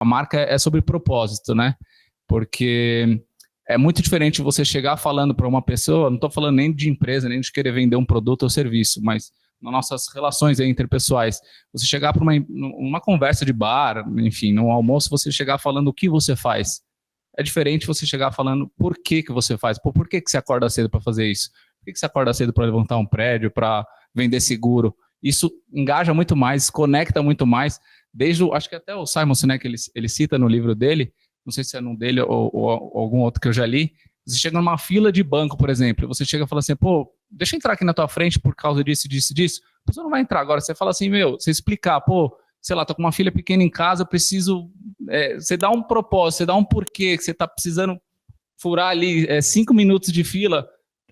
a marca é sobre propósito, né? Porque é muito diferente você chegar falando para uma pessoa, não estou falando nem de empresa, nem de querer vender um produto ou serviço, mas nas nossas relações interpessoais, você chegar para uma conversa de bar, enfim, no almoço, você chegar falando o que você faz. É diferente você chegar falando por que você faz. Por que você acorda cedo para fazer isso? Por que você acorda cedo para levantar um prédio, para vender seguro? Isso engaja muito mais, conecta muito mais. Acho que até o Simon Sinek, ele cita no livro dele, não sei se é num dele ou algum outro que eu já li, você chega numa fila de banco, por exemplo, e você chega e fala assim, pô, deixa eu entrar aqui na tua frente por causa disso, disso, disso. A pessoa não vai entrar agora. Você fala assim, você explicar, pô, sei lá, tô com uma filha pequena em casa, eu preciso... você dá um propósito, você dá um porquê, que você tá precisando furar ali 5 minutos de fila,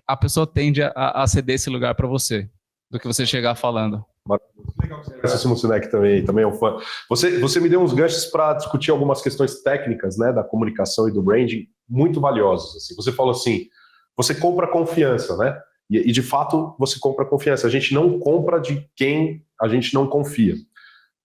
a pessoa tende a ceder esse lugar para você, do que você chegar falando. Legal que você conhece o Simon Sinek também é um fã. Você me deu uns ganchos para discutir algumas questões técnicas, né, da comunicação e do branding, muito valiosos. Assim. Você falou assim, você compra confiança, né? E de fato você compra confiança. A gente não compra de quem a gente não confia.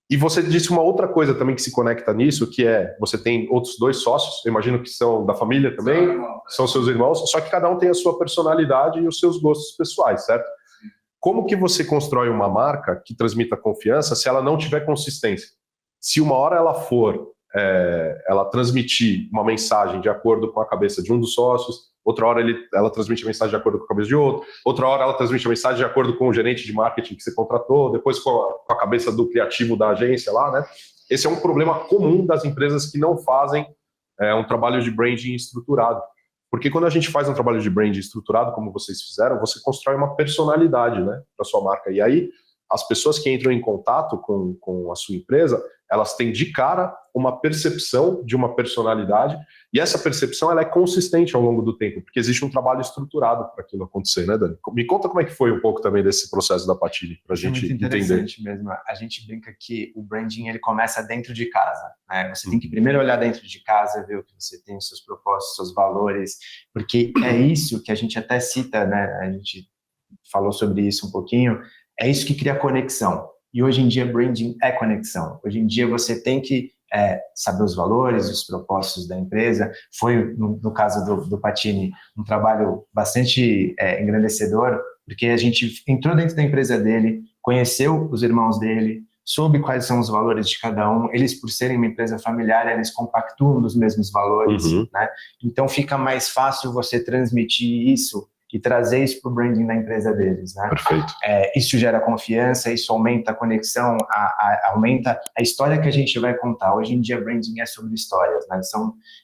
E você disse uma outra coisa também que se conecta nisso, que é, você tem outros 2 sócios, eu imagino que são da família também, são seus irmãos, só que cada um tem a sua personalidade e os seus gostos pessoais, certo? Como que você constrói uma marca que transmita confiança se ela não tiver consistência? Se uma hora ela transmitir uma mensagem de acordo com a cabeça de um dos sócios, outra hora ela transmite a mensagem de acordo com a cabeça de outro, outra hora ela transmite a mensagem de acordo com o gerente de marketing que você contratou, depois com a cabeça do criativo da agência lá, né? Esse é um problema comum das empresas que não fazem um trabalho de branding estruturado. Porque quando a gente faz um trabalho de branding estruturado, como vocês fizeram, você constrói uma personalidade, né, para sua marca. E aí, as pessoas que entram em contato com a sua empresa, elas têm de cara uma percepção de uma personalidade, e essa percepção ela é consistente ao longo do tempo, porque existe um trabalho estruturado para aquilo acontecer, né, Dani? Me conta como é que foi um pouco também desse processo da Patini, para a gente entender. É muito interessante mesmo. A gente brinca que o branding ele começa dentro de casa, né? Você tem que primeiro olhar dentro de casa, ver o que você tem, os seus propósitos, seus valores, porque é isso que a gente até cita, né? A gente falou sobre isso um pouquinho, é isso que cria conexão. E hoje em dia, branding é conexão. Hoje em dia, você tem que saber os valores, os propósitos da empresa. Foi, no caso do Patini, um trabalho bastante engrandecedor, porque a gente entrou dentro da empresa dele, conheceu os irmãos dele, soube quais são os valores de cada um. Eles, por serem uma empresa familiar, eles compactuam nos mesmos valores, né? Então, fica mais fácil você transmitir isso e trazer isso para o branding da empresa deles, né? Perfeito. Isso gera confiança, isso aumenta a conexão, aumenta a história que a gente vai contar. Hoje em dia, branding é sobre histórias, né?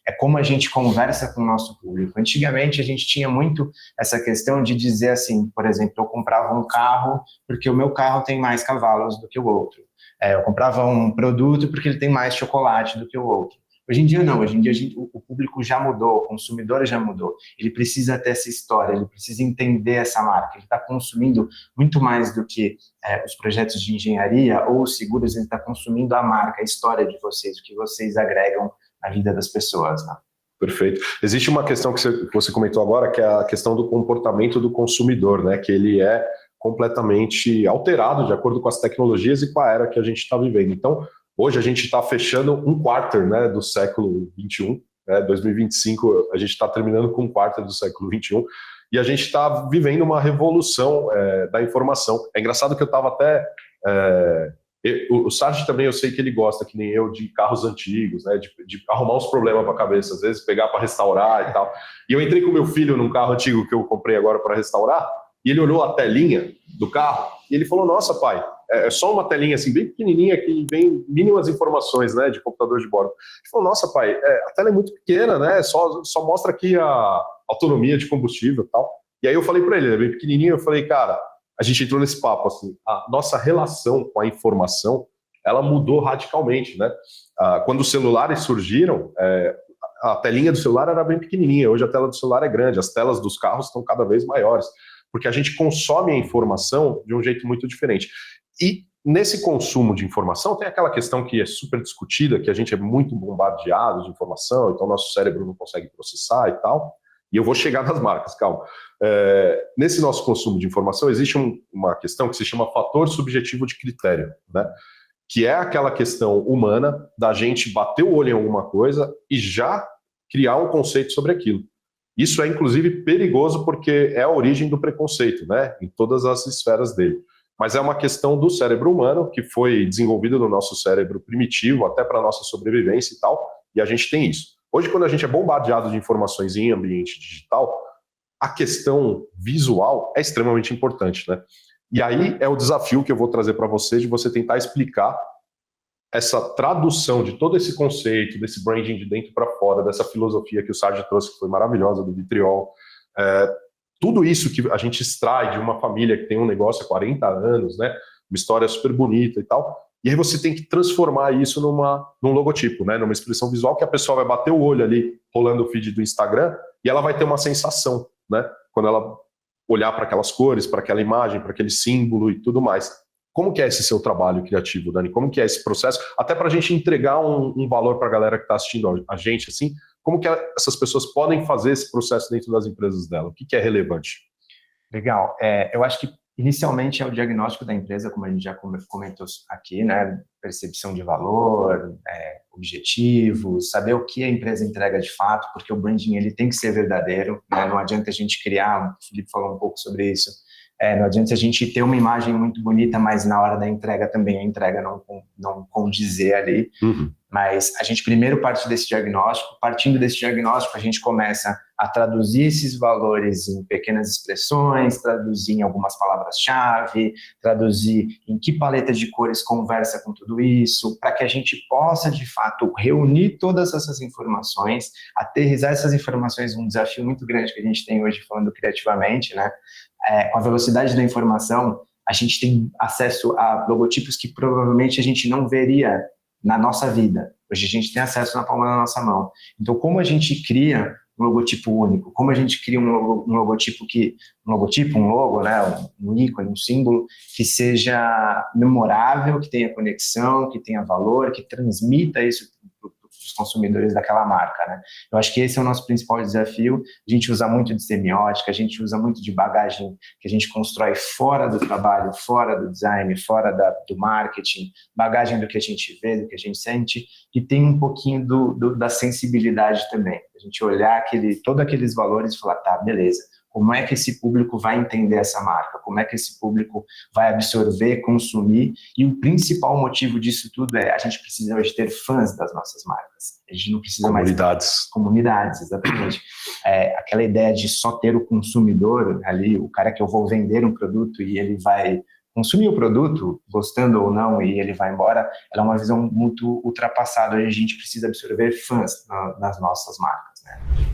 É como a gente conversa com o nosso público. Antigamente, a gente tinha muito essa questão de dizer assim, por exemplo, eu comprava um carro porque o meu carro tem mais cavalos do que o outro. Eu comprava um produto porque ele tem mais chocolate do que o outro. Hoje em dia não, hoje em dia o público já mudou, o consumidor já mudou, ele precisa ter essa história, ele precisa entender essa marca, ele está consumindo muito mais do que os projetos de engenharia ou os seguros, ele está consumindo a marca, a história de vocês, o que vocês agregam na vida das pessoas, né? Perfeito. Existe uma questão que você comentou agora, que é a questão do comportamento do consumidor, né? Que ele é completamente alterado de acordo com as tecnologias e com a era que a gente está vivendo. Então, hoje a gente está fechando um quarter, né, do século XXI, né, 2025 a gente está terminando com um quarter do século XXI, e a gente está vivendo uma revolução da informação. É engraçado que eu estava até... o Sarge também, eu sei que ele gosta, que nem eu, de carros antigos, né, de arrumar uns problemas para a cabeça, às vezes pegar para restaurar e tal. E eu entrei com meu filho num carro antigo que eu comprei agora para restaurar, e ele olhou a telinha do carro, e ele falou, nossa, pai, é só uma telinha assim, bem pequenininha, que vem mínimas informações, né, de computador de bordo. Ele falou, nossa, pai, a tela é muito pequena, né, só mostra aqui a autonomia de combustível e tal. E aí eu falei para ele, é bem pequenininho, eu falei, cara, a gente entrou nesse papo, assim, a nossa relação com a informação, ela mudou radicalmente, né. Quando os celulares surgiram, a telinha do celular era bem pequenininha, hoje a tela do celular é grande, as telas dos carros estão cada vez maiores, porque a gente consome a informação de um jeito muito diferente. E nesse consumo de informação tem aquela questão que é super discutida, que a gente é muito bombardeado de informação, então nosso cérebro não consegue processar e tal, e eu vou chegar nas marcas, calma. Nesse nosso consumo de informação existe uma questão que se chama fator subjetivo de critério, né? que é aquela questão humana da gente bater o olho em alguma coisa e já criar um conceito sobre aquilo. Isso é, inclusive, perigoso porque é a origem do preconceito, né? Em todas as esferas dele. Mas é uma questão do cérebro humano que foi desenvolvido no nosso cérebro primitivo, até para a nossa sobrevivência e tal, e a gente tem isso. Hoje, quando a gente é bombardeado de informações em ambiente digital, a questão visual é extremamente importante, né? E aí é o desafio que eu vou trazer para você, de você tentar explicar essa tradução de todo esse conceito, desse branding de dentro para fora, dessa filosofia que o Sérgio trouxe, que foi maravilhosa, do Vitriol, tudo isso que a gente extrai de uma família que tem um negócio há 40 anos, né? Uma história super bonita e tal, e aí você tem que transformar isso num logotipo, né? Numa expressão visual que a pessoa vai bater o olho ali, rolando o feed do Instagram, e ela vai ter uma sensação, né? Quando ela olhar para aquelas cores, para aquela imagem, para aquele símbolo e tudo mais. Como que é esse seu trabalho criativo, Dani? Como que é esse processo? Até para a gente entregar um valor para a galera que está assistindo a gente, assim, como que essas pessoas podem fazer esse processo dentro das empresas dela? O que é relevante? Legal. Eu acho que inicialmente é o diagnóstico da empresa, como a gente já comentou aqui, né? Percepção de valor, objetivos, saber o que a empresa entrega de fato, porque o branding ele tem que ser verdadeiro, né? Não adianta a gente criar, o Felipe falou um pouco sobre isso, não adianta a gente ter uma imagem muito bonita, mas na hora da entrega também a entrega não condizer ali. Uhum. Mas a gente primeiro parte desse diagnóstico, partindo desse diagnóstico a gente começa a traduzir esses valores em pequenas expressões, traduzir em algumas palavras-chave, traduzir em que paleta de cores conversa com tudo isso, para que a gente possa, de fato, reunir todas essas informações, aterrissar essas informações, um desafio muito grande que a gente tem hoje falando criativamente, né? Com a velocidade da informação, a gente tem acesso a logotipos que provavelmente a gente não veria na nossa vida. Hoje a gente tem acesso na palma da nossa mão. Então, como a gente cria um logotipo único? Como a gente cria um logotipo, um logo, né? Um ícone, um símbolo que seja memorável, que tenha conexão, que tenha valor, que transmita isso para os consumidores daquela marca, né? Eu acho que esse é o nosso principal desafio. A gente usa muito de semiótica, a gente usa muito de bagagem que a gente constrói fora do trabalho, fora do design, fora do marketing, bagagem do que a gente vê, do que a gente sente, e tem um pouquinho da sensibilidade também. A gente olhar todos aqueles valores e falar, tá, beleza, como é que esse público vai entender essa marca? Como é que esse público vai absorver, consumir? E o principal motivo disso tudo a gente precisa hoje ter fãs das nossas marcas. A gente não precisa mais... Comunidades, exatamente. Aquela ideia de só ter o consumidor ali, o cara que eu vou vender um produto e ele vai consumir o produto, gostando ou não, e ele vai embora, ela é uma visão muito ultrapassada. Hoje a gente precisa absorver fãs nas nossas marcas, né?